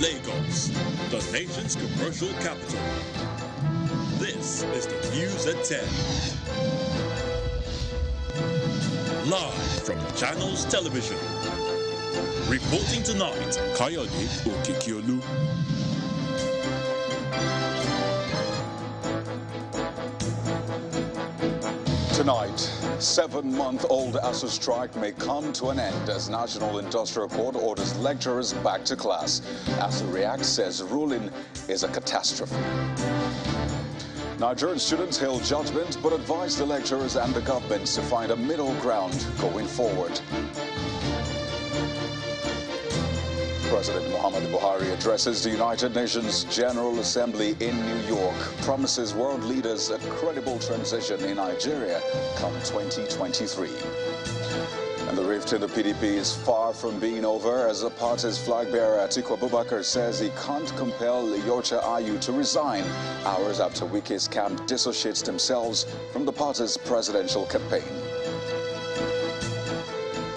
Lagos, the nation's commercial capital. This is the News at 10. Live from Channels Television. Reporting tonight, Kayode Okekiolu. Tonight, 7-month-old ASU strike may come to an end as National Industrial Court orders lecturers back to class. ASU reacts, says ruling is a catastrophe. Nigerian students hail judgment but advise the lecturers and the government to find a middle ground going forward. President Muhammadu Buhari addresses the United Nations General Assembly in New York, promises world leaders a credible transition in Nigeria come 2023. And the rift in the PDP is far from being over as the party's flag bearer Atiku Abubakar says he can't compel Iyorchia Ayu to resign hours after Wike's camp dissociates themselves from the party's presidential campaign.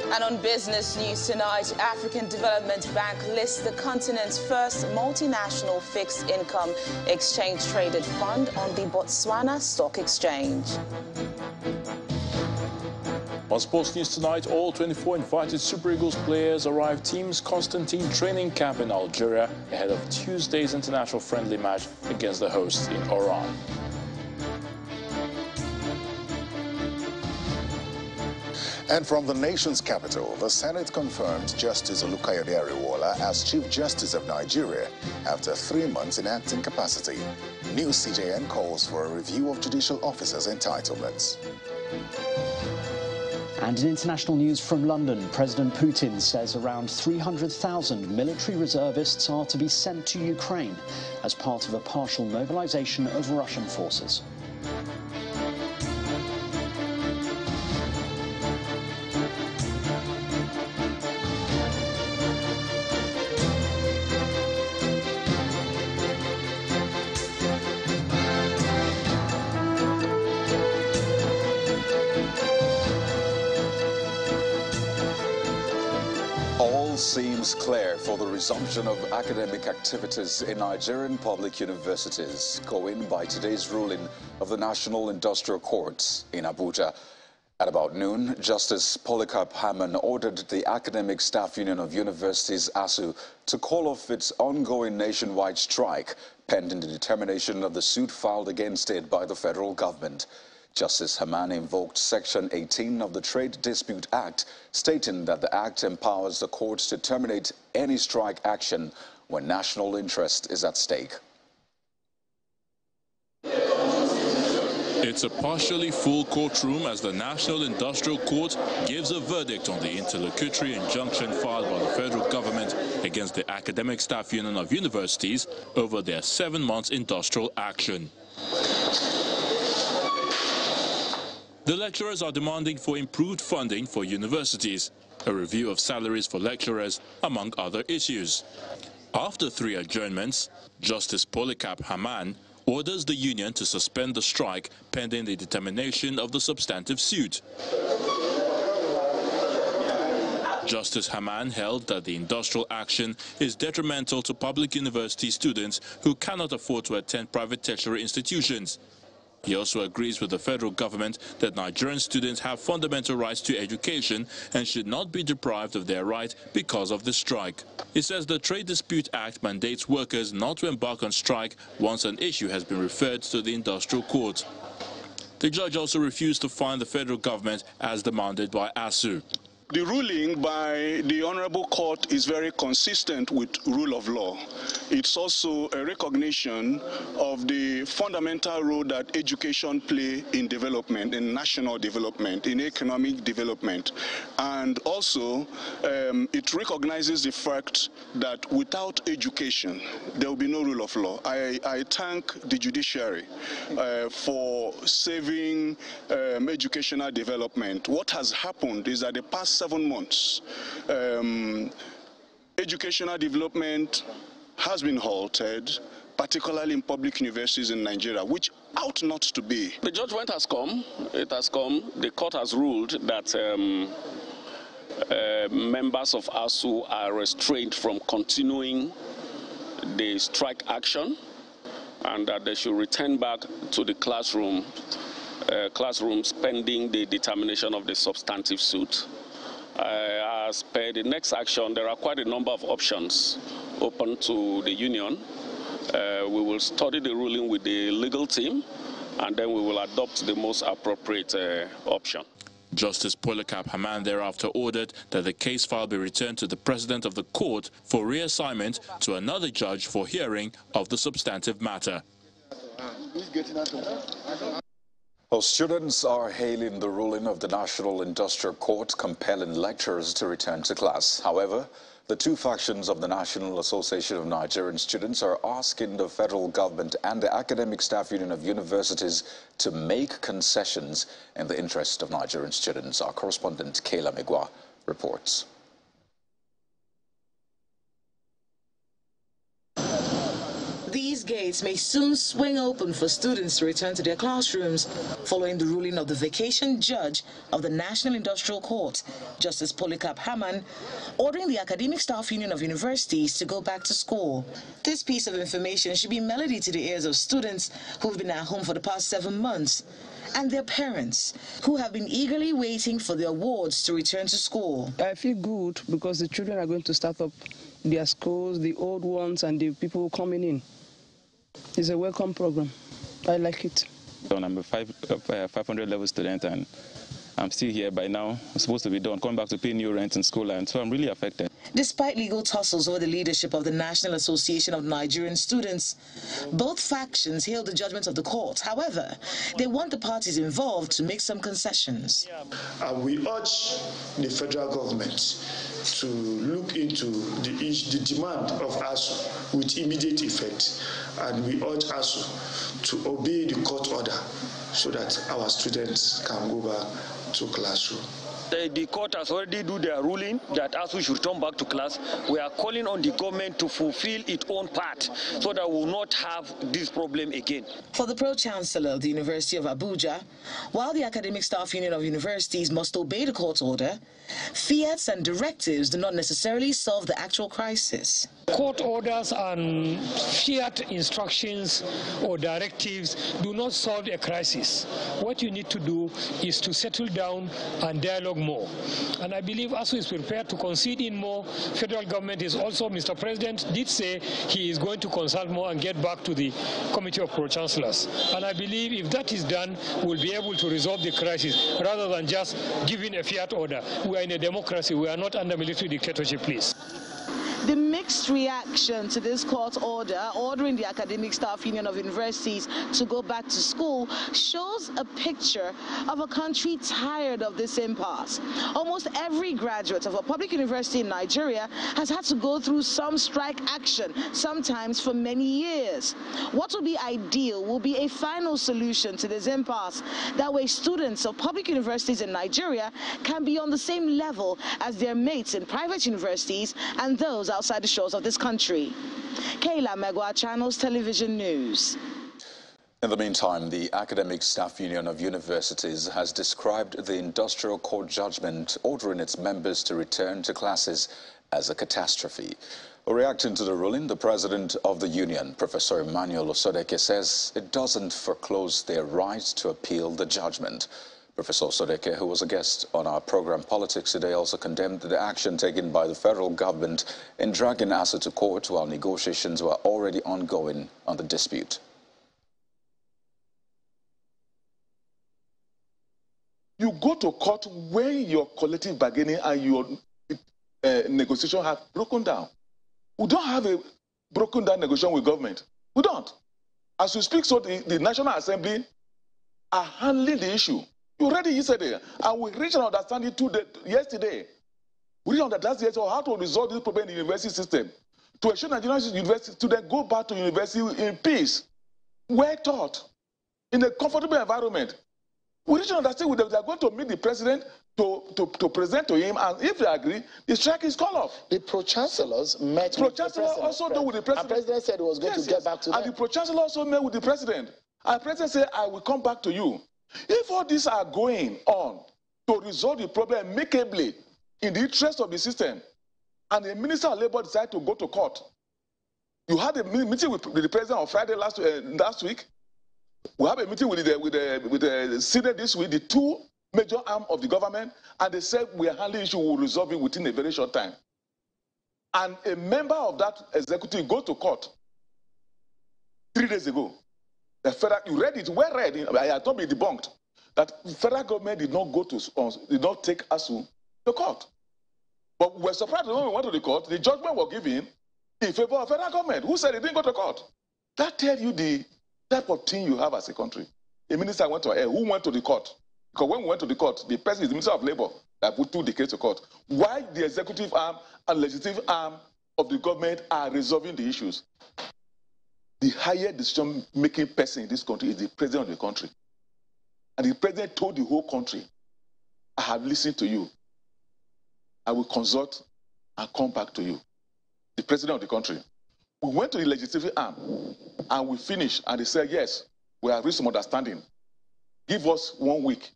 And on business news tonight, African Development Bank lists the continent's first multinational fixed income exchange-traded fund on the Botswana Stock Exchange. On sports news tonight, all 24 invited Super Eagles players arrive Teams Constantine training camp in Algeria ahead of Tuesday's international friendly match against the hosts in Oran. And from the nation's capital, the Senate confirmed Justice Olukayode Ariwoola as Chief Justice of Nigeria after 3 months in acting capacity. News CJN calls for a review of judicial officers' entitlements. And in international news from London, President Putin says around 300,000 military reservists are to be sent to Ukraine as part of a partial mobilization of Russian forces. Seems clear for the resumption of academic activities in Nigerian public universities, going by today's ruling of the National Industrial Court in Abuja. At about noon, Justice Polycarp Hammond ordered the Academic Staff Union of Universities, ASU, to call off its ongoing nationwide strike, pending the determination of the suit filed against it by the federal government. Justice Hammond invoked Section 18 of the Trade Dispute Act, stating that the act empowers the courts to terminate any strike action when national interest is at stake. It's a partially full courtroom as the National Industrial Court gives a verdict on the interlocutory injunction filed by the federal government against the Academic Staff Union of Universities over their 7-month industrial action. The lecturers are demanding for improved funding for universities, a review of salaries for lecturers, among other issues. After 3 adjournments, Justice Polycarp Hammond orders the union to suspend the strike pending the determination of the substantive suit. Justice Hammond held that the industrial action is detrimental to public university students who cannot afford to attend private tertiary institutions. He also agrees with the federal government that Nigerian students have fundamental rights to education and should not be deprived of their right because of the strike. He says the Trade Dispute Act mandates workers not to embark on strike once an issue has been referred to the industrial court. The judge also refused to fine the federal government as demanded by ASU. The ruling by the Honorable Court is very consistent with rule of law. It's also a recognition of the fundamental role that education plays in development, in national development, in economic development. And also, it recognizes the fact that without education, there will be no rule of law. I thank the judiciary for saving educational development. What has happened is that the past 7 months, educational development has been halted, particularly in public universities in Nigeria, which ought not to be. The judgment has come. It has come. The court has ruled that members of ASU are restrained from continuing the strike action and that they should return back to the classrooms pending the determination of the substantive suit. As per the next action, there are quite a number of options open to the union. We will study the ruling with the legal team, and then we will adopt the most appropriate option. Justice Polycarp Haman thereafter ordered that the case file be returned to the president of the court for reassignment to another judge for hearing of the substantive matter. Well, students are hailing the ruling of the National Industrial Court compelling lecturers to return to class. However, the two factions of the National Association of Nigerian Students are asking the federal government and the Academic Staff Union of Universities to make concessions in the interest of Nigerian students. Our correspondent Kayla Megwa reports. These gates may soon swing open for students to return to their classrooms following the ruling of the vacation judge of the National Industrial Court, Justice Polycarp Haman, ordering the Academic Staff Union of Universities to go back to school. This piece of information should be melody to the ears of students who've been at home for the past 7 months and their parents who have been eagerly waiting for their wards to return to school. I feel good because the children are going to start up their schools, the old ones and the people coming in. It's a welcome program. I like it. I'm a 500 level student and I'm still here by now. I'm supposed to be done, coming back to pay new rent in school, and so I'm really affected. Despite legal tussles over the leadership of the National Association of Nigerian Students, both factions hail the judgment of the court. However, they want the parties involved to make some concessions. We urge the federal government to look into the demand of ASUU with immediate effect, and we urge ASUU to obey the court order so that our students can go back to classroom. The court has already do their ruling that ASUU should return back to class. We are calling on the government to fulfill its own part so that we will not have this problem again. For the Pro-Chancellor of the University of Abuja, while the Academic Staff Union of Universities must obey the court order, fiats and directives do not necessarily solve the actual crisis. Court orders and fiat instructions or directives do not solve a crisis. What you need to do is to settle down and dialogue more. And I believe ASUU is prepared to concede in more. Federal government is also, Mr. President did say he is going to consult more and get back to the Committee of Pro-Chancellors. And I believe if that is done, we'll be able to resolve the crisis rather than just giving a fiat order. We are in a democracy. We are not under military dictatorship, please. The mixed reaction to this court order ordering the Academic Staff Union of Universities to go back to school shows a picture of a country tired of this impasse. Almost every graduate of a public university in Nigeria has had to go through some strike action, sometimes for many years. What will be ideal will be a final solution to this impasse. That way students of public universities in Nigeria can be on the same level as their mates in private universities and those outside the shores of this country. Kayla Megwa, Channels Television News. In the meantime, the Academic Staff Union of Universities has described the Industrial Court judgment ordering its members to return to classes as a catastrophe. Reacting to the ruling, the president of the union, Professor Emmanuel Osodeke, says it doesn't foreclose their right to appeal the judgment. Professor Osodeke, who was a guest on our program Politics Today, also condemned the action taken by the federal government in dragging ASUU to court while negotiations were already ongoing on the dispute. You go to court when your collective bargaining and your negotiation have broken down. We don't have a broken down negotiation with government. We don't. As we speak, so the National Assembly are handling the issue. You read it yesterday, and we reached an understanding yesterday. We reached an understanding yesterday on how to resolve this problem in the university system to ensure Nigerian university students go back to university in peace, well taught, in a comfortable environment. We reached an understanding with them. They are going to meet the president to present to him, and if they agree, the strike is called off. The pro-chancellors met with the president. Also met with the president. And the president said he was going to get back to them. And the pro-chancellor also met with the president. And the president said, I will come back to you. If all these are going on to resolve the problem amicably in the interest of the system, and the Minister of Labour decides to go to court, You had a meeting with the president on Friday last week. We have a meeting with the Senate this week, the two major arms of the government, and they said we are handling issue, we'll resolve it within a very short time. And a member of that executive go to court 3 days ago. The federal, you read it, well read. I thought it debunked that the federal government did not take ASUU to court. But we were surprised when we went to the court. The judgment was given in favor of federal government. Who said it didn't go to court? That tells you the type of thing you have as a country. A minister went to air. Who went to the court? Because when we went to the court, the person is the Minister of Labor that put 2 decades to court. Why the executive arm and legislative arm of the government are resolving the issues? The higher decision-making person in this country is the president of the country. And the president told the whole country, I have listened to you. I will consult and come back to you. The president of the country. We went to the legislative arm and we finished, and they said, yes, we have reached some understanding. Give us 1 week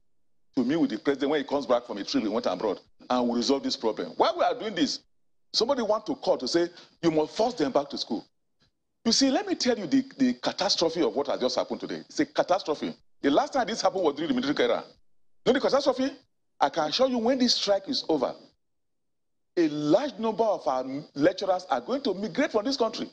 to meet with the president when he comes back from a trip he went abroad, and we'll resolve this problem. While we are doing this, somebody wants to call to say, you must force them back to school. You see, let me tell you the catastrophe of what has just happened today. It's a catastrophe. The last time this happened was during the military era. You know the catastrophe? I can assure you when this strike is over, a large number of our lecturers are going to migrate from this country.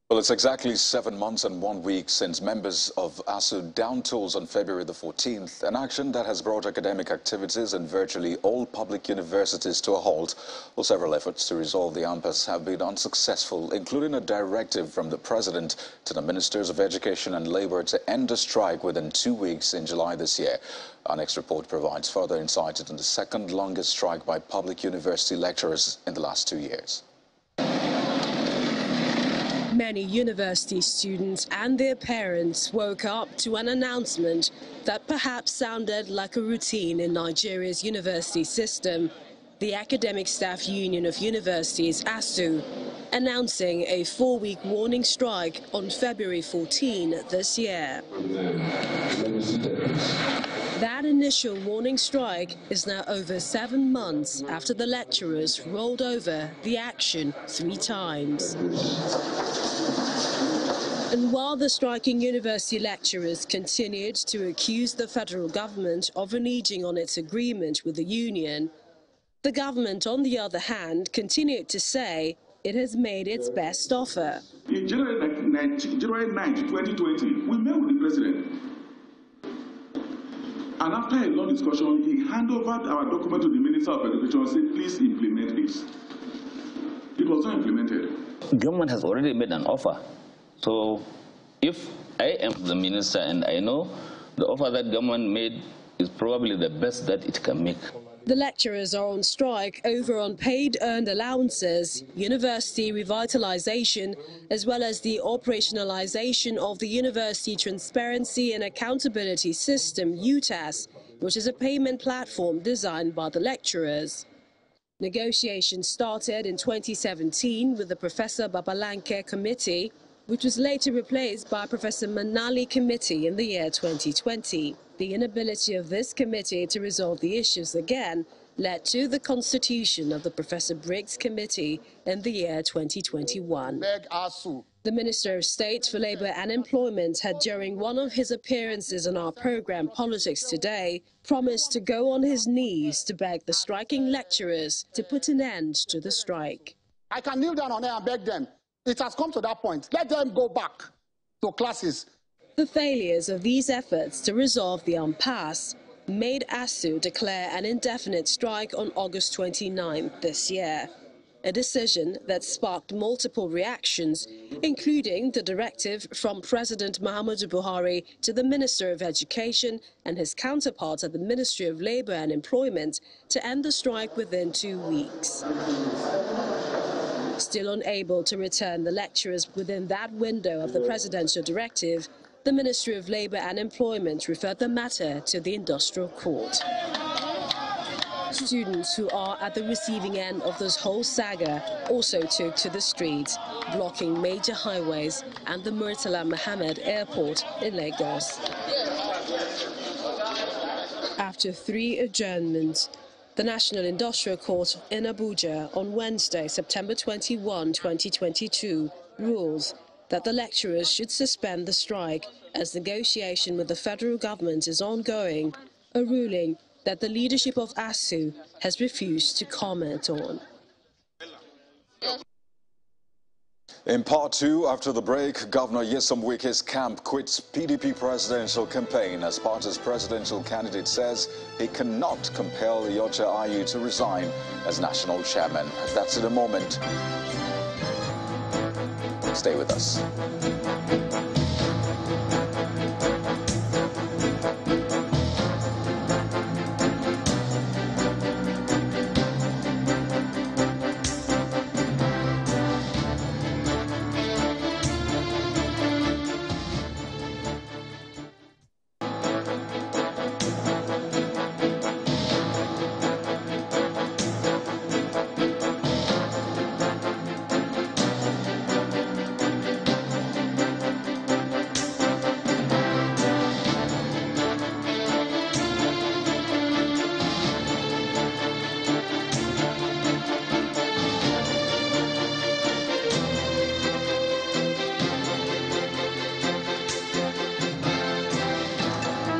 Well, it's exactly 7 months and 1 week since members of ASUU downed tools on February the 14th, an action that has brought academic activities in virtually all public universities to a halt. Well, several efforts to resolve the impasse have been unsuccessful, including a directive from the President to the Ministers of Education and Labor to end the strike within 2 weeks in July this year. Our next report provides further insight into the second longest strike by public university lecturers in the last 2 years. Many university students and their parents woke up to an announcement that perhaps sounded like a routine in Nigeria's university system. The Academic Staff Union of Universities, ASUU, announcing a 4-week warning strike on February 14 this year. That initial warning strike is now over 7 months after the lecturers rolled over the action 3 times. And while the striking university lecturers continued to accuse the federal government of reneging on its agreement with the union, the government, on the other hand, continued to say it has made its best offer. In January 9, 2020, we met with the president. And after a long discussion, he handed over our document to the Minister of Education and said, please implement this. It was not implemented. Government has already made an offer. So if I am the minister and I know the offer that government made is probably the best that it can make. The lecturers are on strike over unpaid earned allowances, university revitalization, as well as the operationalization of the University Transparency and Accountability System, UTAS, which is a payment platform designed by the lecturers. Negotiations started in 2017 with the Professor Babalanke Committee, which was later replaced by Professor Manali Committee in the year 2020. The inability of this committee to resolve the issues again led to the constitution of the Professor Briggs Committee in the year 2021. The Minister of State for Labour and Employment had, during one of his appearances on our program Politics Today, promised to go on his knees to beg the striking lecturers to put an end to the strike. I can kneel down on there and beg them. It has come to that point. Let them go back to classes. The failures of these efforts to resolve the impasse made ASUU declare an indefinite strike on August 29 this year, a decision that sparked multiple reactions, including the directive from President Muhammadu Buhari to the Minister of Education and his counterpart at the Ministry of Labour and Employment to end the strike within 2 weeks. Still unable to return the lecturers within that window of the presidential directive, the Ministry of Labour and Employment referred the matter to the Industrial Court. Students who are at the receiving end of this whole saga also took to the streets, blocking major highways and the Murtala Mohammed Airport in Lagos. After 3 adjournments, The National Industrial Court in Abuja on Wednesday, September 21, 2022, rules that the lecturers should suspend the strike as negotiation with the federal government is ongoing, a ruling that the leadership of ASUU has refused to comment on. In part two, after the break, Governor Nyesom Wike's camp quits PDP presidential campaign as party's presidential candidate says he cannot compel Iyorchia Ayu to resign as national chairman. That's in a moment. Stay with us.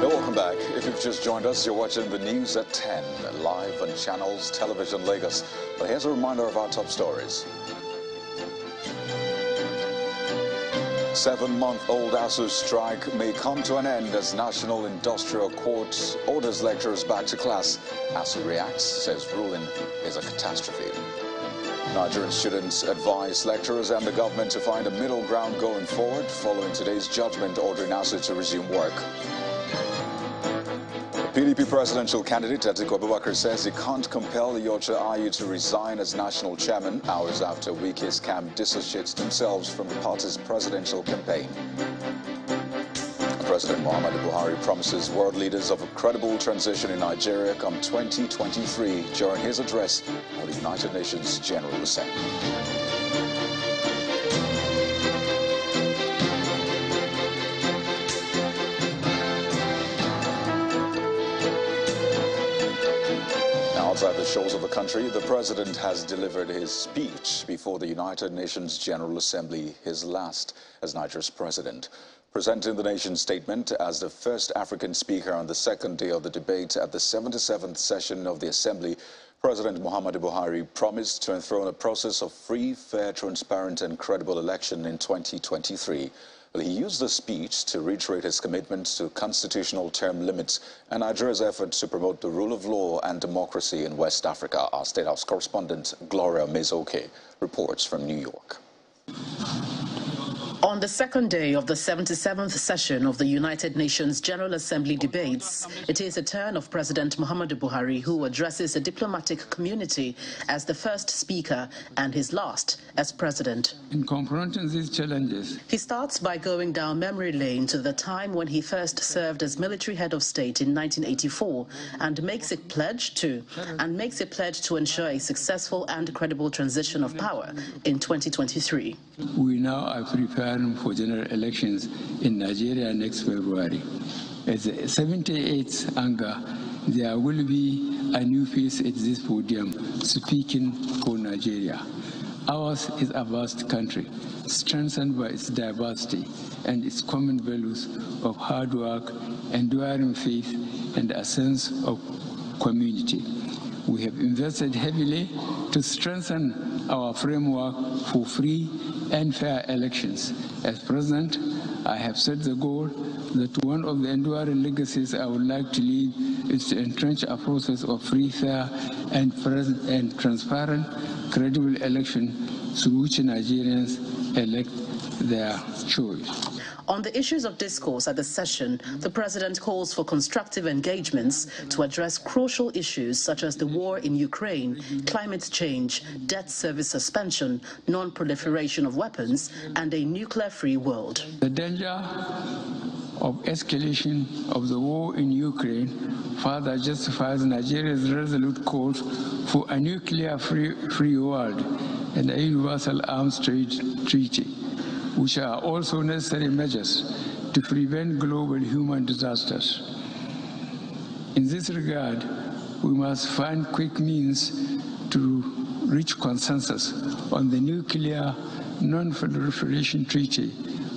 Welcome back. If you've just joined us, you're watching the news at 10, live on Channels Television Lagos. But here's a reminder of our top stories. 7-month-old ASUU strike may come to an end as National Industrial Court orders lecturers back to class. ASUU reacts, says ruling is a catastrophe. Nigerian students advise lecturers and the government to find a middle ground going forward following today's judgment ordering ASUU to resume work. PDP presidential candidate Atiku Abubakar says he can't compel Iyorchia Ayu to resign as national chairman hours after Wike's camp dissociates themselves from the party's presidential campaign. President Muhammadu Buhari promises world leaders of a credible transition in Nigeria come 2023 during his address at the United Nations General Assembly. Outside the shores of the country, the president has delivered his speech before the United Nations General Assembly, his last as Nigeria's president. Presenting the nation's statement as the first African speaker on the second day of the debate at the 77th session of the Assembly, President Muhammadu Buhari promised to enthrone a process of free, fair, transparent and credible election in 2023. Well, he used the speech to reiterate his commitment to constitutional term limits and Nigeria's efforts to promote the rule of law and democracy in West Africa. Our State House correspondent Gloria Mezoke reports from New York. On the second day of the 77th session of the United Nations General Assembly debates, it is a turn of President Muhammadu Buhari, who addresses the diplomatic community as the first speaker and his last as president. In confronting these challenges, he starts by going down memory lane to the time when he first served as military head of state in 1984 and makes a pledge to ensure a successful and credible transition of power in 2023. We now are preparing for general elections in Nigeria next February. As the 78th Anga, there will be a new face at this podium speaking for Nigeria. Ours is a vast country, strengthened by its diversity and its common values of hard work, enduring faith, and a sense of community. We have invested heavily to strengthen our framework for free and fair elections. As President, I have set the goal that one of the enduring legacies I would like to leave is to entrench a process of free, fair, and transparent, credible election through which Nigerians elect their choice. On the issues of discourse at the session, the president calls for constructive engagements to address crucial issues such as the war in Ukraine, climate change, debt service suspension, non-proliferation of weapons, and a nuclear-free world. The danger of escalation of the war in Ukraine further justifies Nigeria's resolute calls for a nuclear-free world and a universal arms trade treaty, which are also necessary measures to prevent global human disasters. In this regard, we we must find quick means to reach consensus on the nuclear non-proliferation treaty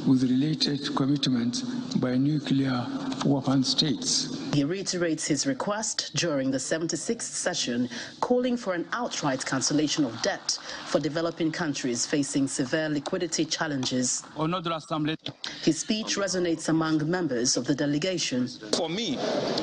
with related commitments by nuclear weapon states. He reiterates his request during the 76th session, calling for an outright cancellation of debt for developing countries facing severe liquidity challenges. His speech resonates among members of the delegation. For me,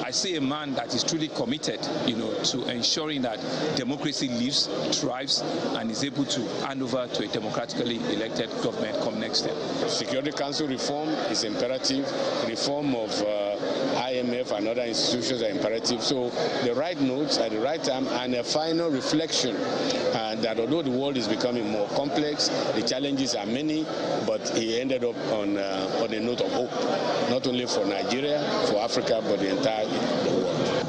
I see a man that is truly committed, to ensuring that democracy lives, thrives, and is able to hand over to a democratically elected government come next year. Security Council reform is imperative. Reform of IMF and other institutions are imperative. So the right notes at the right time and a final reflection that although the world is becoming more complex, the challenges are many, but he ended up on a note of hope, not only for Nigeria, for Africa, but the entire world.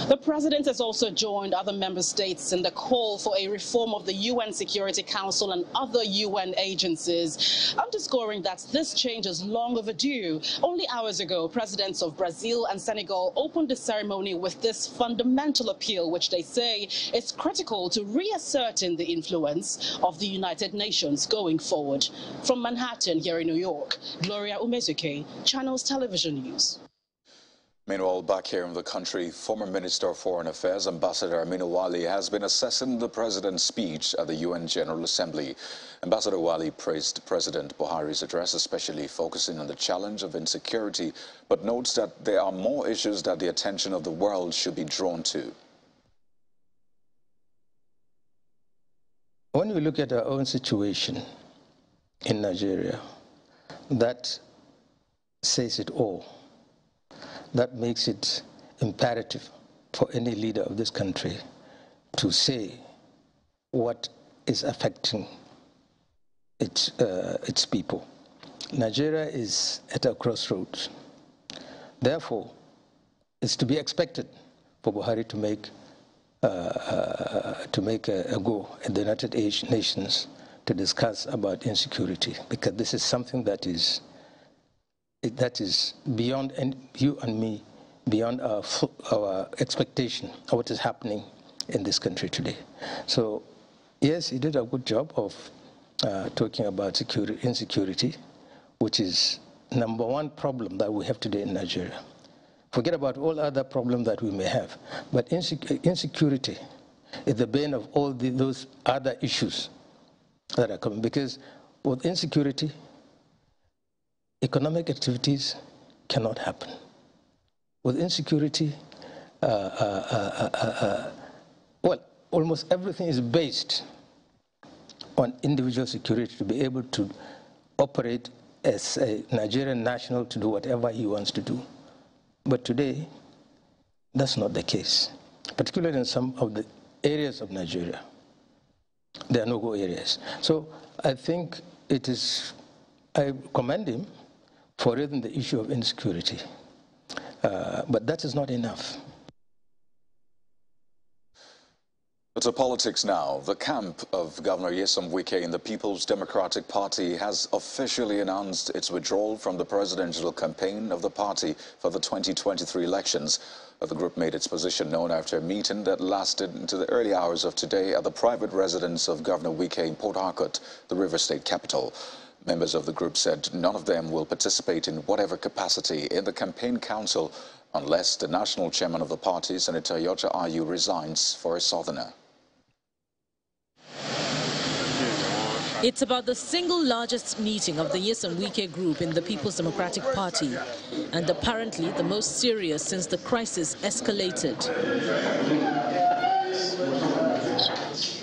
The president has also joined other member states in the call for a reform of the UN Security Council and other UN agencies, underscoring that this change is long overdue. Only hours ago, presidents of Brazil and Senegal opened the ceremony with this fundamental appeal, which they say is critical to reasserting the influence of the United Nations going forward. From Manhattan, here in New York, Gloria Umezuke, Channels Television News. Meanwhile, back here in the country, former Minister of Foreign Affairs, Ambassador Aminu Wali, has been assessing the president's speech at the UN General Assembly. Ambassador Wali praised President Buhari's address, especially focusing on the challenge of insecurity, but notes that there are more issues that the attention of the world should be drawn to. When we look at our own situation in Nigeria, that says it all. That makes it imperative for any leader of this country to say what is affecting its people. Nigeria is at a crossroads. Therefore, it's to be expected for Buhari to make a go at the United Nations to discuss about insecurity, because this is something that is beyond you and me, beyond our expectation of what is happening in this country today. So, yes, he did a good job of talking about insecurity, which is #1 problem that we have today in Nigeria. Forget about all other problems that we may have, but insecurity is the bane of all those other issues that are coming, because with insecurity, economic activities cannot happen. With insecurity, almost everything is based on individual security to be able to operate as a Nigerian national to do whatever he wants to do. But today, that's not the case, particularly in some of the areas of Nigeria. There are no-go areas. So I think I commend him for raising the issue of insecurity. But that is not enough. To politics now. The camp of Governor Nyesom Wike in the People's Democratic Party has officially announced its withdrawal from the presidential campaign of the party for the 2023 elections. The group made its position known after a meeting that lasted into the early hours of today at the private residence of Governor Wike in Port Harcourt, the River State capital. Members of the group said none of them will participate in whatever capacity in the campaign council unless the national chairman of the party, Senator Yocha Ayu, resigns for a southerner. It's about the single largest meeting of the Nyesom Wike group in the People's Democratic Party, and apparently the most serious since the crisis escalated.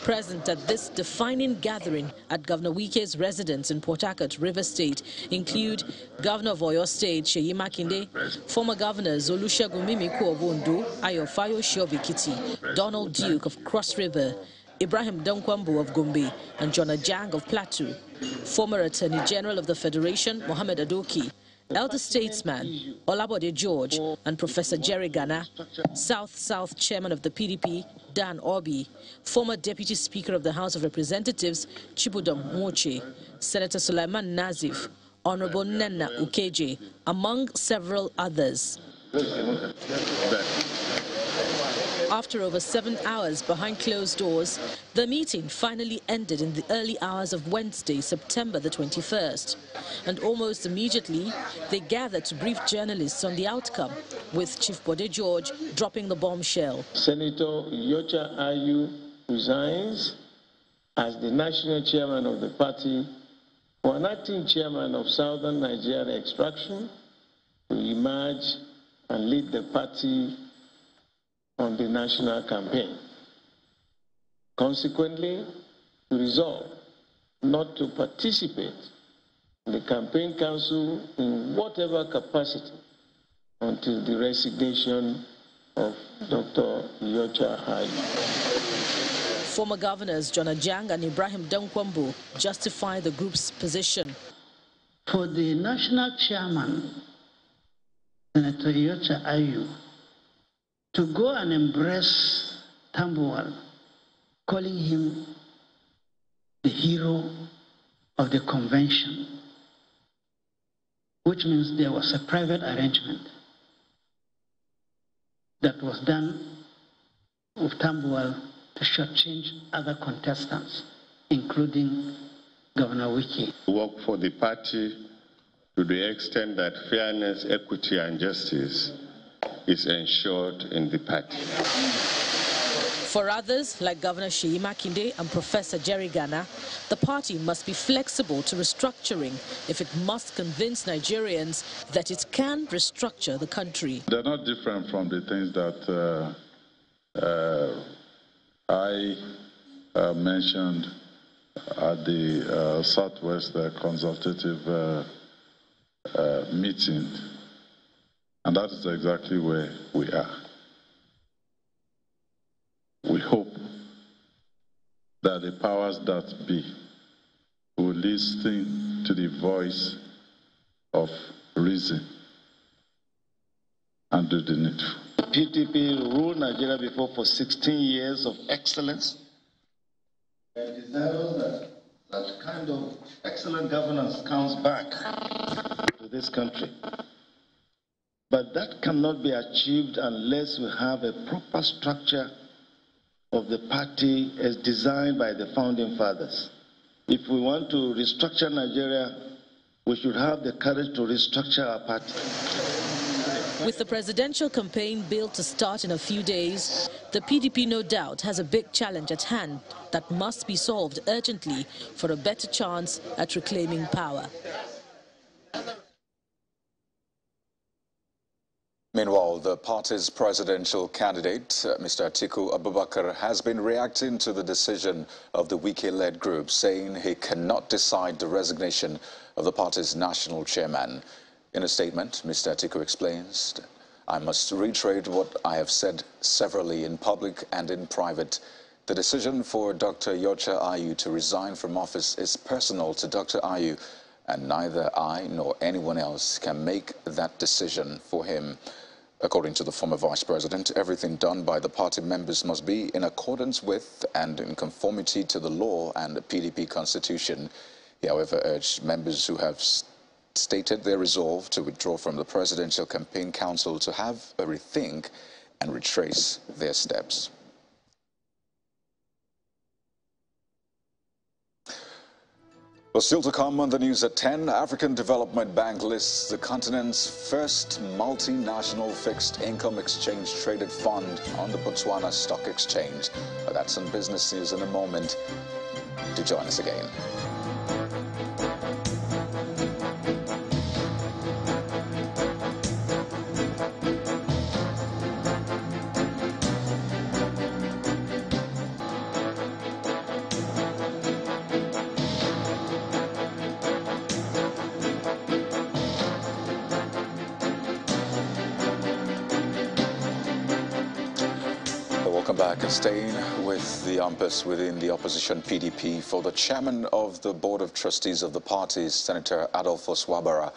Present at this defining gathering at Governor Wike's residence in Port Harcourt, River State, include Governor of Oyo State, Seyi Makinde, former Governors Olusegun Mimiko of Ondo, Ayofayo Shiobikiti, Donald Duke of Cross River, Ibrahim Dankwambu of Gombe, and John Ajang of Plateau, former Attorney General of the Federation, Mohammed Adoki, elder statesman Olabode George, and Professor Jerry Gana, South Chairman of the PDP, Dan Obi, former Deputy Speaker of the House of Representatives, Chibudom Moche, Senator Sulaiman Nazif, Honorable Nenna Ukeje, among several others. After over 7 hours behind closed doors, the meeting finally ended in the early hours of Wednesday, September the 21st. And almost immediately, they gathered to brief journalists on the outcome, with Chief Bode George dropping the bombshell. Senator Iyorchia Ayu resigns as the national chairman of the party for an acting chairman of Southern Nigeria Extraction to emerge and lead the party on the national campaign. Consequently, we resolve not to participate in the campaign council in whatever capacity until the resignation of Dr. Iyorchia Ayu. Former governors John Ajang and Ibrahim Dankwambo justify the group's position. For the national chairman, Senator Iyorchia Ayu, to go and embrace Tambuwal, calling him the hero of the convention, which means there was a private arrangement that was done with Tambuwal to shortchange other contestants, including Governor Wike. Work for the party to the extent that fairness, equity, and justice is ensured in the party. For others, like Governor Seyi Makinde and Professor Jerry Gana, the party must be flexible to restructuring if it must convince Nigerians that it can restructure the country. They're not different from the things that I mentioned at the Southwest Consultative meeting, and that is exactly where we are. We hope that the powers that be will listen to the voice of reason and do the needful. PDP ruled Nigeria before for 16 years of excellence. It desires that such kind of excellent governance comes back to this country. But that cannot be achieved unless we have a proper structure of the party as designed by the founding fathers. If we want to restructure Nigeria, we should have the courage to restructure our party. With the presidential campaign billed to start in a few days, the PDP no doubt has a big challenge at hand that must be solved urgently for a better chance at reclaiming power. Meanwhile, the party's presidential candidate, Mr. Atiku Abubakar, has been reacting to the decision of the Wike-led group, saying he cannot decide the resignation of the party's national chairman. In a statement, Mr. Atiku explains, "I must reiterate what I have said severally in public and in private. The decision for Dr. Iyorchia Ayu to resign from office is personal to Dr. Ayu, and neither I nor anyone else can make that decision for him." According to the former vice president, everything done by the party members must be in accordance with and in conformity to the law and the PDP constitution. He, however, urged members who have stated their resolve to withdraw from the Presidential Campaign Council to have a rethink and retrace their steps. Well, still to come on the news at 10, African Development Bank lists the continent's first multinational fixed income exchange traded fund on the Botswana Stock Exchange. But that's some business news in a moment. Do join us again. Welcome back. And staying with the umpires within the opposition PDP, for the chairman of the Board of Trustees of the party, Senator Adolphus Wabara,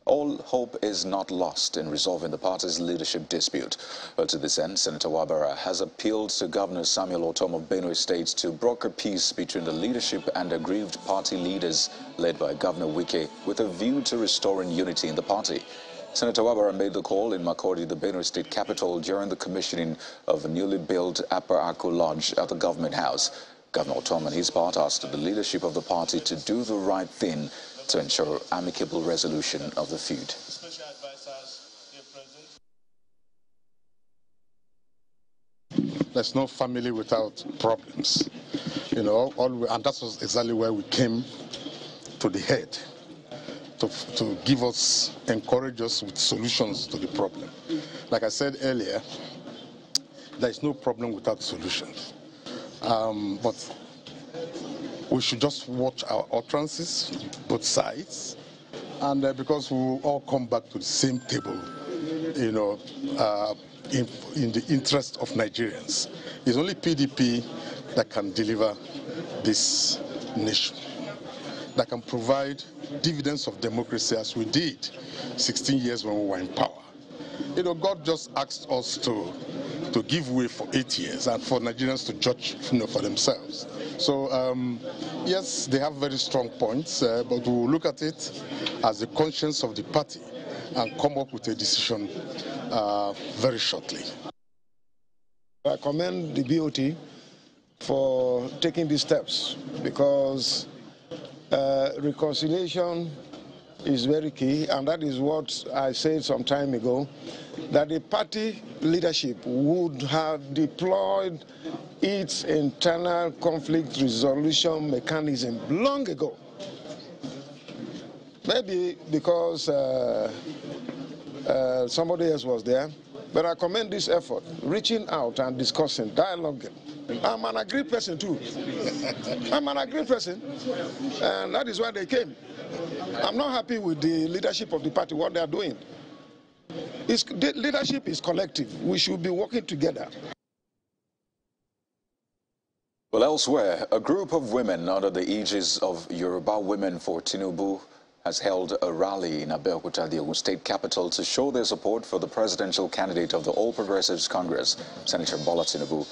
all hope is not lost in resolving the party's leadership dispute. But to this end, Senator Wabara has appealed to Governor Samuel Ortom of Benue State to broker peace between the leadership and aggrieved party leaders led by Governor Wike with a view to restoring unity in the party. Senator Wabara made the call in Makurdi, the Benue State capital, during the commissioning of a newly built Upper Aku Lodge at the Government House. Governor Tom and his part asked the leadership of the party to do the right thing to ensure amicable resolution of the feud. There's no family without problems, you know, and that's exactly where we came to the head, to give us, encourage us with solutions to the problem. Like I said earlier, there is no problem without solutions. But we should just watch our utterances, both sides, and because we will all come back to the same table, you know, in the interest of Nigerians. It's only PDP that can deliver this nation, that can provide dividends of democracy as we did 16 years when we were in power. You know, God just asked us to give way for 8 years and for Nigerians to judge, you know, for themselves. So, yes, they have very strong points, but we'll look at it as the conscience of the party and come up with a decision very shortly. I commend the BOT for taking these steps because reconciliation is very key, and that is what I said some time ago, that the party leadership would have deployed its internal conflict resolution mechanism long ago. Maybe because somebody else was there, but I commend this effort, reaching out and discussing, dialoguing. I'm an agreed person too. I'm an agreed person, and that is why they came. I'm not happy with the leadership of the party, what they are doing. The leadership is collective. We should be working together. Well, elsewhere, a group of women under the aegis of Yoruba Women for Tinubu has held a rally in Abeokuta, the Ogun State capital, to show their support for the presidential candidate of the All Progressives Congress, Senator Bola Tinubu.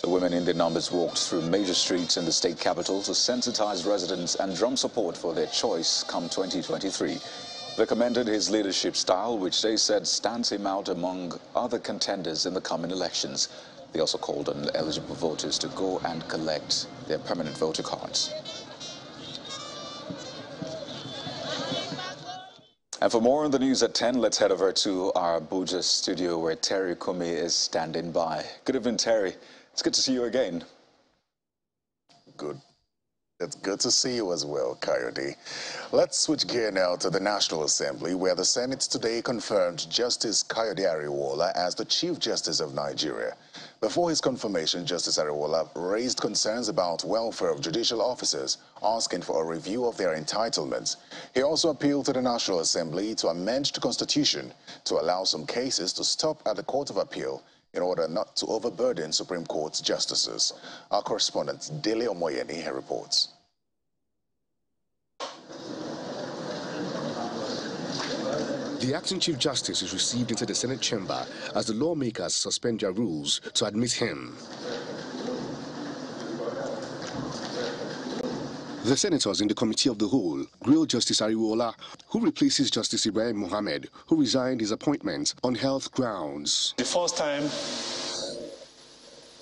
The women in their numbers walked through major streets in the state capital to sensitize residents and drum support for their choice come 2023. They commended his leadership style, which they said stands him out among other contenders in the coming elections. They also called on eligible voters to go and collect their permanent voter cards. And for more on the news at 10, let's head over to our Abuja studio where Terry Kumi is standing by. Good evening, Terry. It's good to see you again. Good. It's good to see you as well, Coyote. Let's switch gear now to the National Assembly, where the Senate today confirmed Justice Kayode Ariwoola as the Chief Justice of Nigeria. Before his confirmation, Justice Ariwoola raised concerns about welfare of judicial officers, asking for a review of their entitlements. He also appealed to the National Assembly to amend the Constitution to allow some cases to stop at the Court of Appeal in order not to overburden Supreme Court's justices. Our correspondent, Dele Omoyeni, reports. The acting Chief Justice is received into the Senate chamber as the lawmakers suspend their rules to admit him. The senators in the Committee of the Whole grilled Justice Ariwoola, who replaces Justice Ibrahim Mohammed, who resigned his appointment on health grounds. The first time,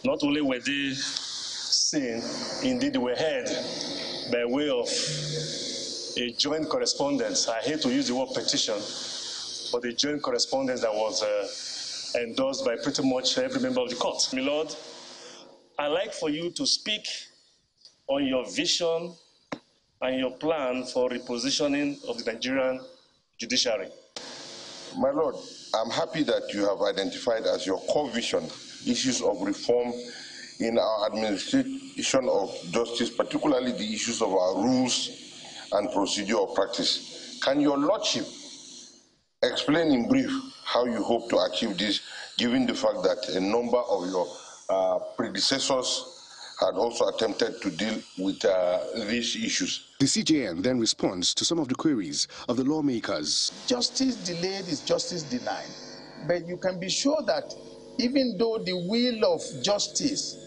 not only were they seen, indeed they were heard by way of a joint correspondence. I hate to use the word petition, but a joint correspondence that was endorsed by pretty much every member of the court. My Lord, I'd like for you to speak on your vision and your plan for repositioning of the Nigerian judiciary. My Lord, I'm happy that you have identified as your core vision issues of reform in our administration of justice, particularly the issues of our rules and procedure of practice. Can your Lordship explain in brief how you hope to achieve this, given the fact that a number of your predecessors had also attempted to deal with these issues? The CJN then responds to some of the queries of the lawmakers. Justice delayed is justice denied. But you can be sure that even though the wheel of justice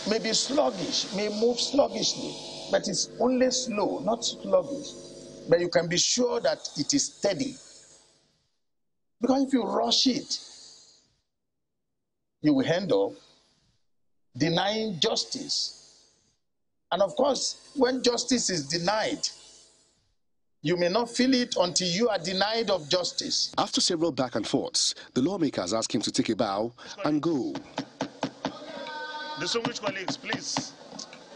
may be sluggish, may move sluggishly, but it's only slow, not sluggish. but you can be sure that it is steady. Because if you rush it, you will end up denying justice. And of course, when justice is denied, you may not feel it until you are denied of justice. After several back and forths, the lawmakers asked him to take a bow and go. Distinguished colleagues, please.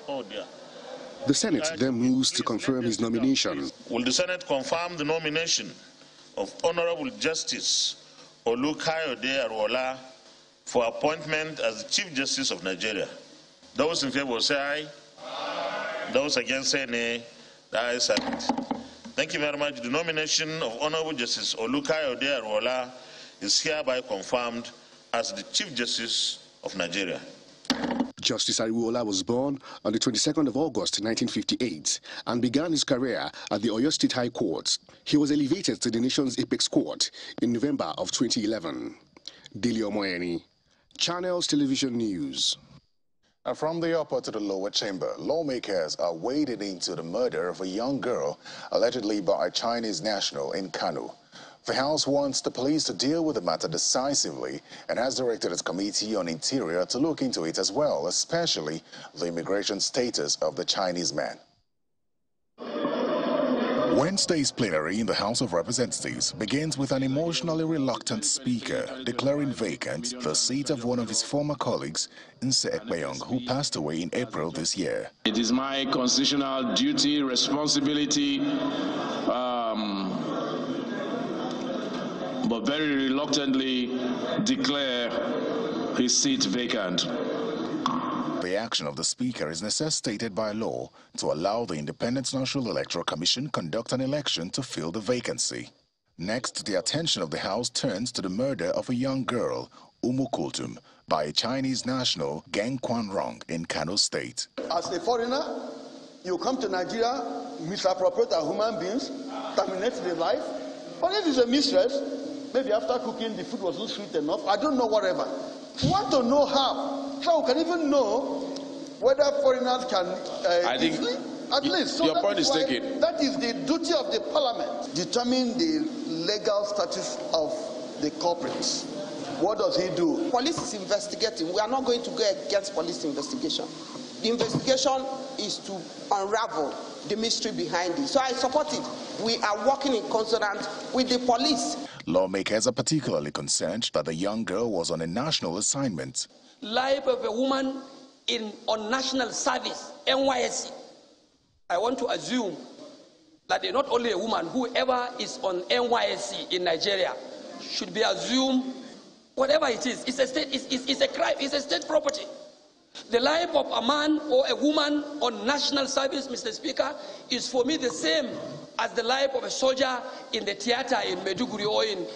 Oh dear. The Senate then moves to confirm his nomination. Will the Senate confirm the nomination of Honorable Justice Olukayode Aruola for appointment as the Chief Justice of Nigeria? Those in favor say aye. Aye. Those against say nay. The ayes have it. Thank you very much. The nomination of Honorable Justice Olukayode Aruola is hereby confirmed as the Chief Justice of Nigeria. Justice Ariwola was born on the 22nd of August 1958 and began his career at the Oyo State High Court. He was elevated to the nation's apex court in November of 2011. Dili Omoyeni, Channels Television News. From the upper to the lower chamber, lawmakers are wading into the murder of a young girl allegedly by a Chinese national in Kano. The House wants the police to deal with the matter decisively and has directed its Committee on Interior to look into it as well, especially the immigration status of the Chinese man. Wednesday's plenary in the House of Representatives begins with an emotionally reluctant speaker declaring vacant the seat of one of his former colleagues, Nse Ekpeyong, who passed away in April this year. It is my constitutional duty, responsibility, but very reluctantly declare his seat vacant. The action of the Speaker is necessitated by law to allow the Independent National Electoral Commission conduct an election to fill the vacancy. Next, the attention of the House turns to the murder of a young girl, Umu Kulthum, by a Chinese national, Geng Quanrong, in Kano State. As a foreigner, you come to Nigeria, misappropriate our human beings, terminate their life. But if it's a mistress, maybe after cooking the food wasn't sweet enough, I don't know, whatever. We want to know how we can even know whether foreigners can I think easily, at least. So your point is taken. That is the duty of the parliament. Determine the legal status of the culprits. What does he do? Police is investigating. We are not going to go against police investigation. The investigation is to unravel the mystery behind it. So I support it. We are working in consonance with the police. Lawmakers are particularly concerned that the young girl was on a national assignment. Life of a woman on national service, NYSC. I want to assume that not only a woman, whoever is on NYSC in Nigeria should be assumed, whatever it is, it's a state, it's a crime, it's a state property. The life of a man or a woman on national service, Mr. Speaker, is for me the same as the life of a soldier in the theater in Meduguri or in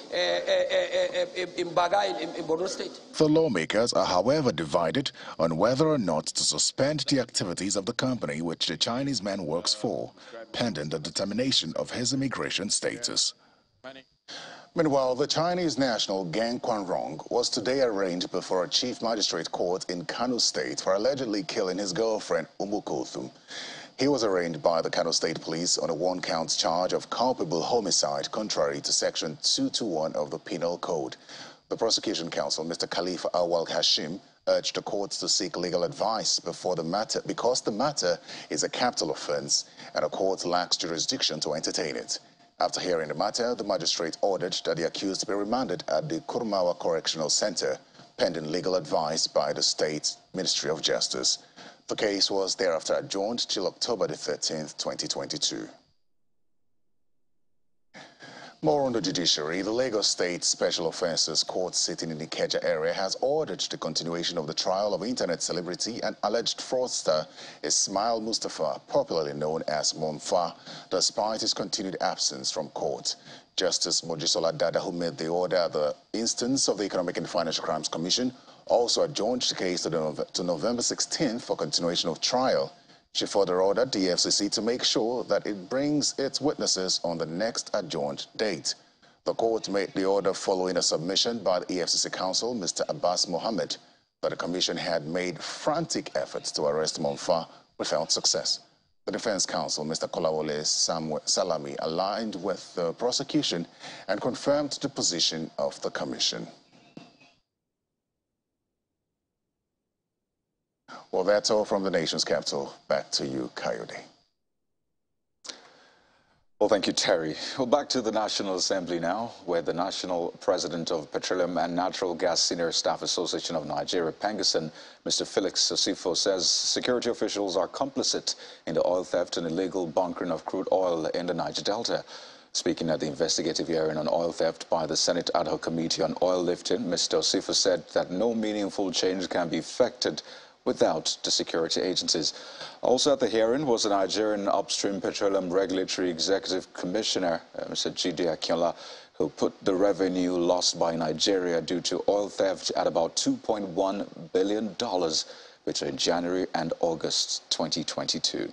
Baga in Borno State. The lawmakers are, however, divided on whether or not to suspend the activities of the company which the Chinese man works for, pending the determination of his immigration status. Meanwhile, the Chinese national Geng Quanrong was today arraigned before a chief magistrate court in Kano State for allegedly killing his girlfriend, Umu Kulthum. He was arraigned by the Kano State Police on a one-count charge of culpable homicide contrary to Section 221 of the Penal Code. The prosecution counsel, Mr. Khalifa Awal Hashim, urged the courts to seek legal advice because the matter is a capital offense and the court lacks jurisdiction to entertain it. After hearing the matter, the magistrate ordered that the accused be remanded at the Kurmawa Correctional Center, pending legal advice by the State Ministry of Justice. The case was thereafter adjourned till October the 13th, 2022. More on the judiciary. The Lagos State Special Offences Court sitting in the Ikeja area has ordered the continuation of the trial of internet celebrity and alleged fraudster Ismail Mustafa, popularly known as Monfa, despite his continued absence from court. Justice Mojisola Dada, who made the order at the instance of the Economic and Financial Crimes Commission, also adjourned the case to November 16th for continuation of trial. She further ordered the FCC to make sure that it brings its witnesses on the next adjourned date. The court made the order following a submission by the EFCC counsel, Mr. Abbas Mohammed, that the commission had made frantic efforts to arrest Monfa without success. The defense counsel, Mr. Kolawole Salami, aligned with the prosecution and confirmed the position of the commission. Well, that's all from the nation's capital. Back to you, Coyote. Well, thank you, Terry. Well, back to the National Assembly now, where the National President of Petroleum and Natural Gas Senior Staff Association of Nigeria, PENGASSEN, Mr. Felix Osifo, says security officials are complicit in the oil theft and illegal bunkering of crude oil in the Niger Delta. Speaking at the investigative hearing on oil theft by the Senate Ad Hoc Committee on Oil Lifting, Mr. Osifo said that no meaningful change can be effected without the security agencies. Also at the hearing was the Nigerian Upstream Petroleum Regulatory Executive Commissioner, Mr. Jide Akinola, who put the revenue lost by Nigeria due to oil theft at about $2.1 billion between January and August 2022.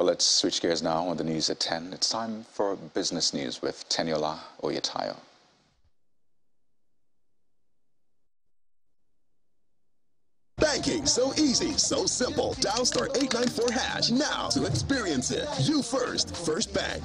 Well, let's switch gears now on the news at 10. It's time for business news with Teniola Oyetayo. Banking so easy, so simple. Dial *894# now to experience it. You first, First Bank.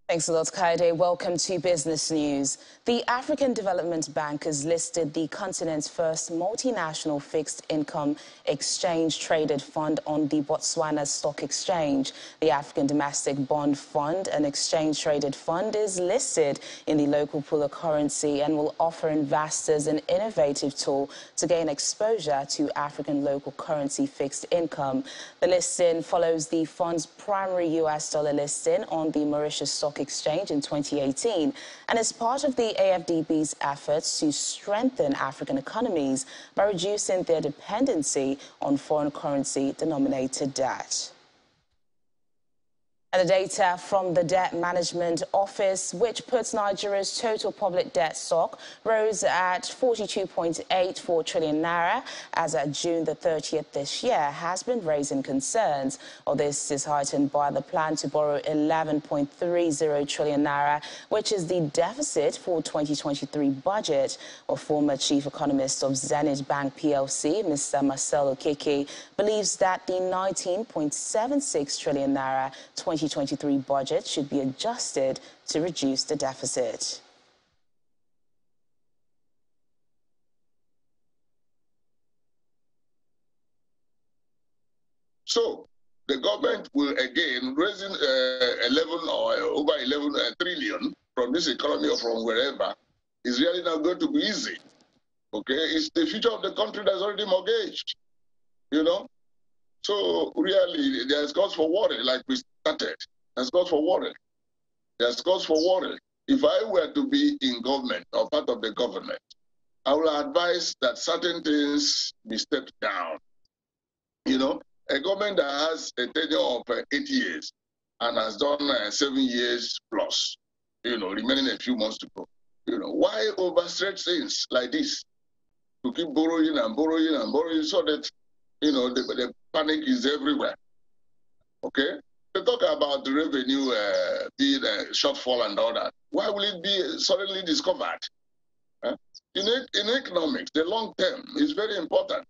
Thanks a lot, Kaide. Welcome to Business News. The African Development Bank has listed the continent's first multinational fixed income exchange-traded fund on the Botswana Stock Exchange. The African Domestic Bond Fund, an exchange-traded fund, is listed in the local pool of currency and will offer investors an innovative tool to gain exposure to African local currency fixed income. The listing follows the fund's primary US dollar listing on the Mauritius Stock Exchange in 2018 and is part of the AFDB's efforts to strengthen African economies by reducing their dependency on foreign currency denominated debt. And the data from the Debt Management Office, which puts Nigeria's total public debt stock, rose at 42.84 trillion naira as at June the 30th this year, has been raising concerns. Well, this is heightened by the plan to borrow 11.30 trillion naira, which is the deficit for 2023 budget. Well, former chief economist of Zenith Bank PLC, Mr. Marcel Okeke, believes that the 19.76 trillion naira 2023 budget should be adjusted to reduce the deficit. So the government will again raising 11 or over 11 trillion from this economy or from wherever is really not going to be easy. Okay, it's the future of the country that's already mortgaged, you know. So really, there's cause for worry, like we started. There's cause for worry. There's cause for worry. If I were to be in government or part of the government, I will advise that certain things be stepped down. You know, a government that has a tenure of 8 years and has done 7 years plus, you know, remaining a few months to go. You know, why overstretch things like this? To keep borrowing and borrowing and borrowing so that, you know, the panic is everywhere. Okay? They talk about the revenue being a shortfall and all that. Why will it be suddenly discovered? In economics, the long term is very important.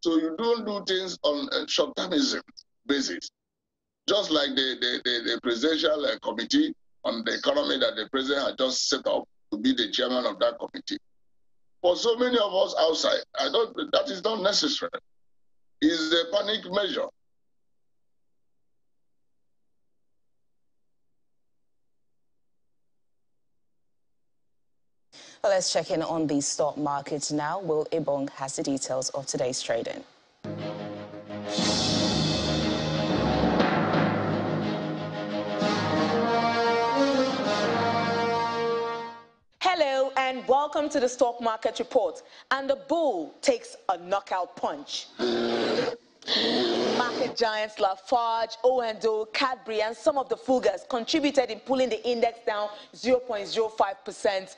So you don't do things on a short-termism basis. Just like the presidential committee on the economy that the president had just set up to be the chairman of that committee. For so many of us outside, that is not necessary. It's a panic measure. Well, let's check in on the stock market now. Will Ibong has the details of today's trading. Hello and welcome to the Stock Market Report. And the bull takes a knockout punch. Market giants Lafarge, O&O, Cadbury and some of the Fugas contributed in pulling the index down 0.05%.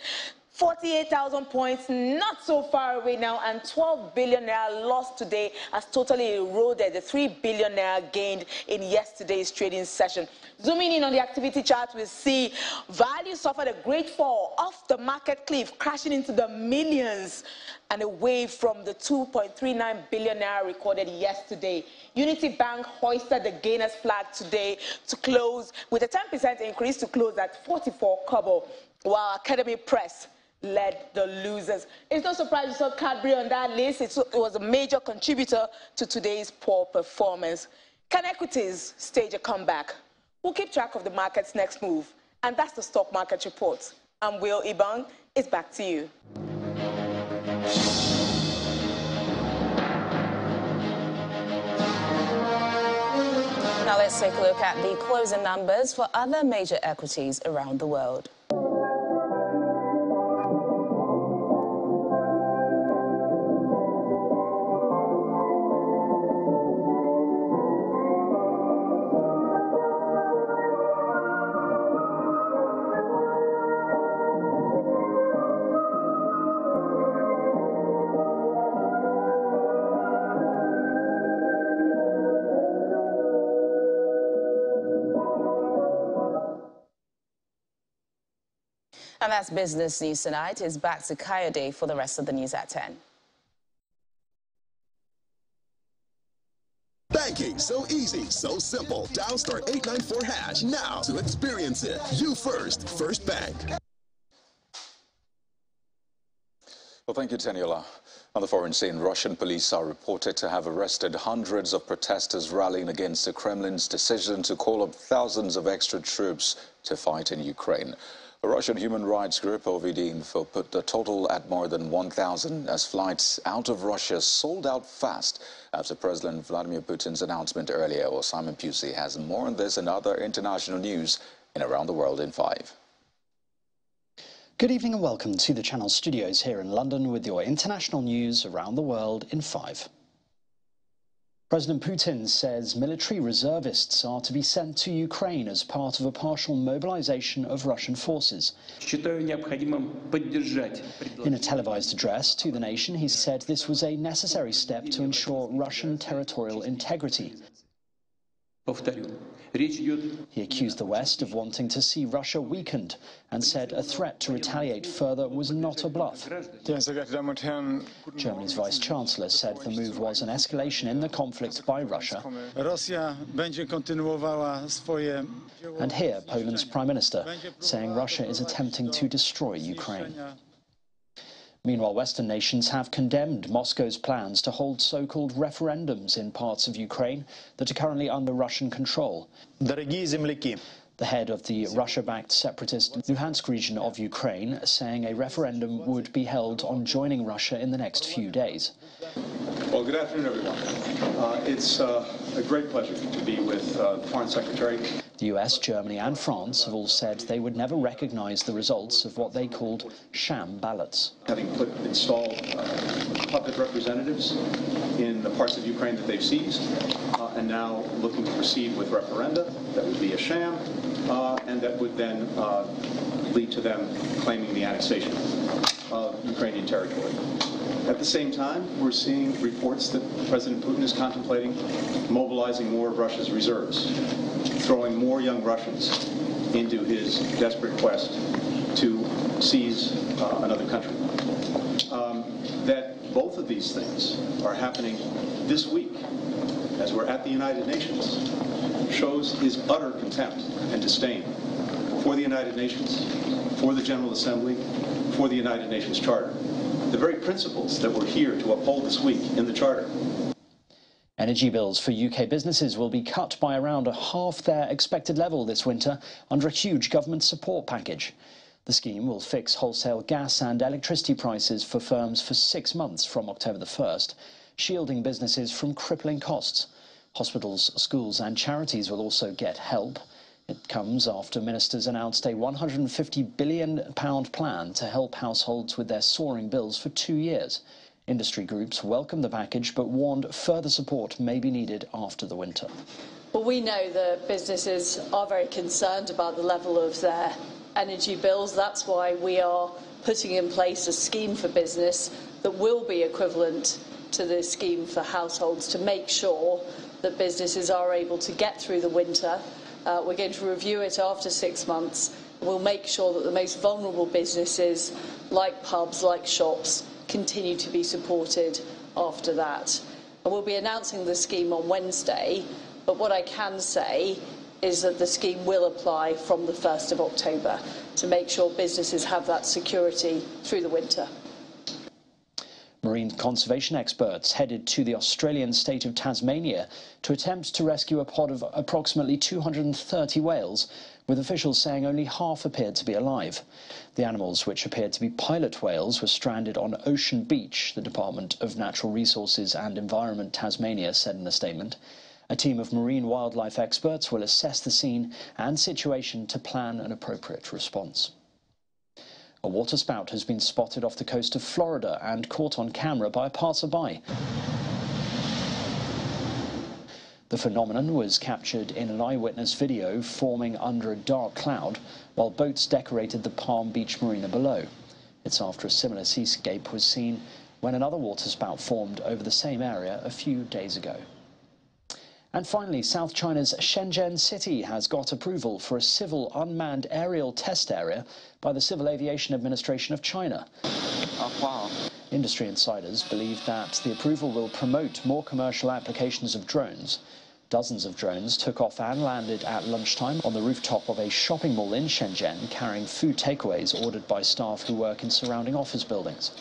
48,000 points, not so far away now, and 12 billion naira lost today has totally eroded the 3 billion naira gained in yesterday's trading session. Zooming in on the activity chart, we see value suffered a great fall off the market cliff, crashing into the millions and away from the 2.39 billion naira recorded yesterday. Unity Bank hoisted the gainers flag today to close with a 10% increase to close at 44 kobo, while Academy Press led the losers. It's no surprise you saw Cadbury on that list. It was a major contributor to today's poor performance. Can equities stage a comeback? We'll keep track of the market's next move. And that's the Stock Market Report. I'm Will Ibang. It's back to you. Now let's take a look at the closing numbers for other major equities around the world. And that's Business News Tonight. It's back to Kayode for the rest of the news at 10. Banking, so easy, so simple. Dial star 894 hash now to experience it. You first, First Bank. Well, thank you, Teniola. On the foreign scene, Russian police are reported to have arrested hundreds of protesters rallying against the Kremlin's decision to call up thousands of extra troops to fight in Ukraine. The Russian human rights group OVD Info put the total at more than 1,000 as flights out of Russia sold out fast after President Vladimir Putin's announcement earlier. Well, Simon Pusey has more on this and other international news in Around the World in 5. Good evening and welcome to the Channel Studios here in London with your international news around the world in 5. President Putin says military reservists are to be sent to Ukraine as part of a partial mobilization of Russian forces. In a televised address to the nation, he said this was a necessary step to ensure Russian territorial integrity. He accused the West of wanting to see Russia weakened and said a threat to retaliate further was not a bluff. Germany's Vice-Chancellor said the move was an escalation in the conflict by Russia. And here, Poland's Prime Minister saying Russia is attempting to destroy Ukraine. Meanwhile, Western nations have condemned Moscow's plans to hold so-called referendums in parts of Ukraine that are currently under Russian control. The head of the Russia-backed separatist Luhansk region of Ukraine saying a referendum would be held on joining Russia in the next few days. Well, good afternoon, everyone. It's a great pleasure to be with the Foreign Secretary. The US, Germany and France have all said they would never recognize the results of what they called sham ballots. Having installed puppet representatives in the parts of Ukraine that they've seized, and now looking to proceed with referenda that would be a sham, and that would then lead to them claiming the annexation of Ukrainian territory. At the same time, we're seeing reports that President Putin is contemplating mobilizing more of Russia's reserves, throwing more young Russians into his desperate quest to seize another country. That both of these things are happening this week as we're at the United Nations shows his utter contempt and disdain for the United Nations, for the General Assembly, for the United Nations Charter. The very principles that we're here to uphold this week in the Charter. Energy bills for UK businesses will be cut by around half their expected level this winter under a huge government support package. The scheme will fix wholesale gas and electricity prices for firms for 6 months from October the 1st, shielding businesses from crippling costs. Hospitals, schools and charities will also get help. It comes after ministers announced a £150 billion plan to help households with their soaring bills for 2 years. Industry groups welcomed the package but warned further support may be needed after the winter. Well, we know that businesses are very concerned about the level of their energy bills. That's why we are putting in place a scheme for business that will be equivalent to the scheme for households to make sure that businesses are able to get through the winter. We're going to review it after 6 months. We'll make sure that the most vulnerable businesses, like pubs, like shops, continue to be supported after that. And we'll be announcing the scheme on Wednesday, but what I can say is that the scheme will apply from the 1st of October to make sure businesses have that security through the winter. Marine conservation experts headed to the Australian state of Tasmania to attempt to rescue a pod of approximately 230 whales, with officials saying only half appeared to be alive. The animals, which appeared to be pilot whales, were stranded on Ocean Beach, the Department of Natural Resources and Environment Tasmania said in a statement. A team of marine wildlife experts will assess the scene and situation to plan an appropriate response. A waterspout has been spotted off the coast of Florida and caught on camera by a passerby. The phenomenon was captured in an eyewitness video forming under a dark cloud while boats decorated the Palm Beach marina below. It's after a similar seascape was seen when another waterspout formed over the same area a few days ago. And finally, South China's Shenzhen City has got approval for a civil unmanned aerial test area by the Civil Aviation Administration of China. Industry insiders believe that the approval will promote more commercial applications of drones. Dozens of drones took off and landed at lunchtime on the rooftop of a shopping mall in Shenzhen, carrying food takeaways ordered by staff who work in surrounding office buildings.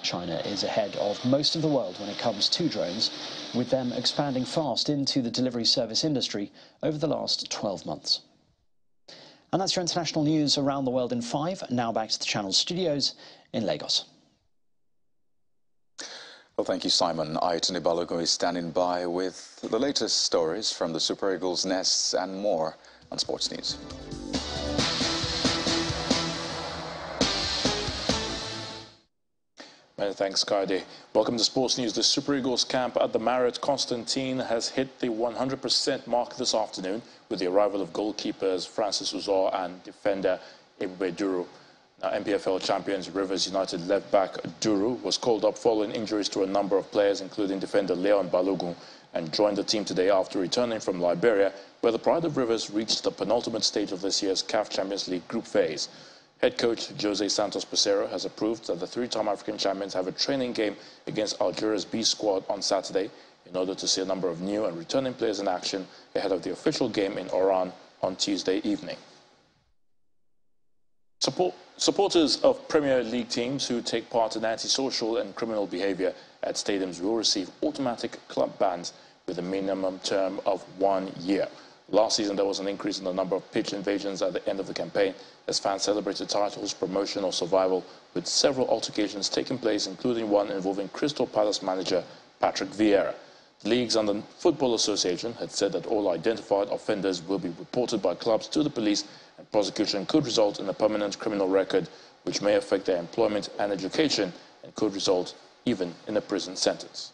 China is ahead of most of the world when it comes to drones, with them expanding fast into the delivery service industry over the last 12 months. And that's your international news around the world in 5. Now back to the Channel studios in Lagos. Well, thank you, Simon. Ayotune Balogun is standing by with the latest stories from the Super Eagles nests and more on Sports News. Many thanks, Kayode. Welcome to Sports News. The Super Eagles camp at the Marriott Constantine has hit the 100% mark this afternoon with the arrival of goalkeepers Francis Uzor and defender Ebube Duru. Now, MPFL champions Rivers United left-back Duru was called up following injuries to a number of players, including defender Leon Balogun, and joined the team today after returning from Liberia, where the Pride of Rivers reached the penultimate stage of this year's CAF Champions League group phase. Head coach Jose Santos Pesero has approved that the three-time African champions have a training game against Algeria's B squad on Saturday in order to see a number of new and returning players in action ahead of the official game in Oran on Tuesday evening. Supporters of Premier League teams who take part in antisocial and criminal behavior at stadiums will receive automatic club bans with a minimum term of 1 year. Last season, there was an increase in the number of pitch invasions at the end of the campaign as fans celebrated titles, promotion or survival, with several altercations taking place, including one involving Crystal Palace manager Patrick Vieira. The leagues and the Football Association had said that all identified offenders will be reported by clubs to the police, and prosecution could result in a permanent criminal record, which may affect their employment and education and could result even in a prison sentence.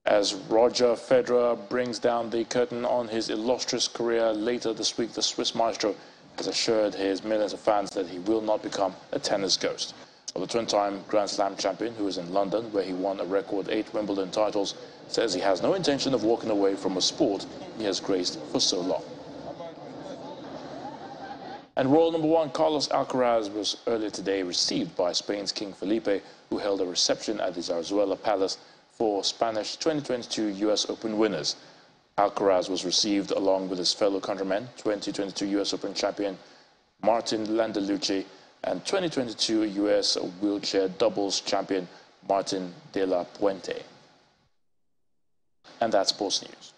As Roger Federer brings down the curtain on his illustrious career later this week, the Swiss maestro has assured his millions of fans that he will not become a tennis ghost. Well, the twin-time Grand Slam champion, who is in London, where he won a record 8 Wimbledon titles, says he has no intention of walking away from a sport he has graced for so long. And world number 1 Carlos Alcaraz was earlier today received by Spain's King Felipe, who held a reception at the Zarzuela Palace for Spanish 2022 US Open winners. Alcaraz was received along with his fellow countrymen, 2022 US Open champion Martin Landaluce and 2022 US wheelchair doubles champion Martin De La Puente. And that's Sports News.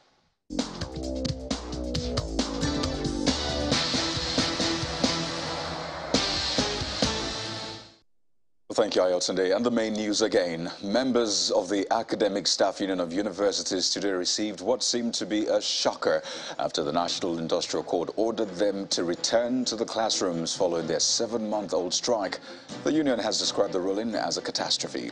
Thank you, Ayotune. And the main news again. Members of the Academic Staff Union of Universities today received what seemed to be a shocker after the National Industrial Court ordered them to return to the classrooms following their 7-month-old strike. The union has described the ruling as a catastrophe.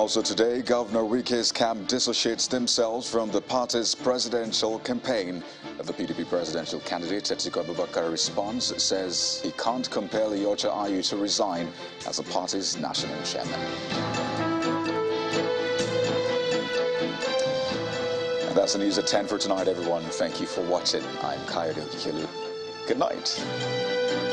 Also today, Governor Wike's camp dissociates themselves from the party's presidential campaign. The PDP presidential candidate, Atiku Abubakar, responds, says he can't compel Iyorchia Ayu to resign as the party's national chairman. And that's the news at 10 for tonight, everyone. Thank you for watching. I'm Kayode Okikelu. Good night.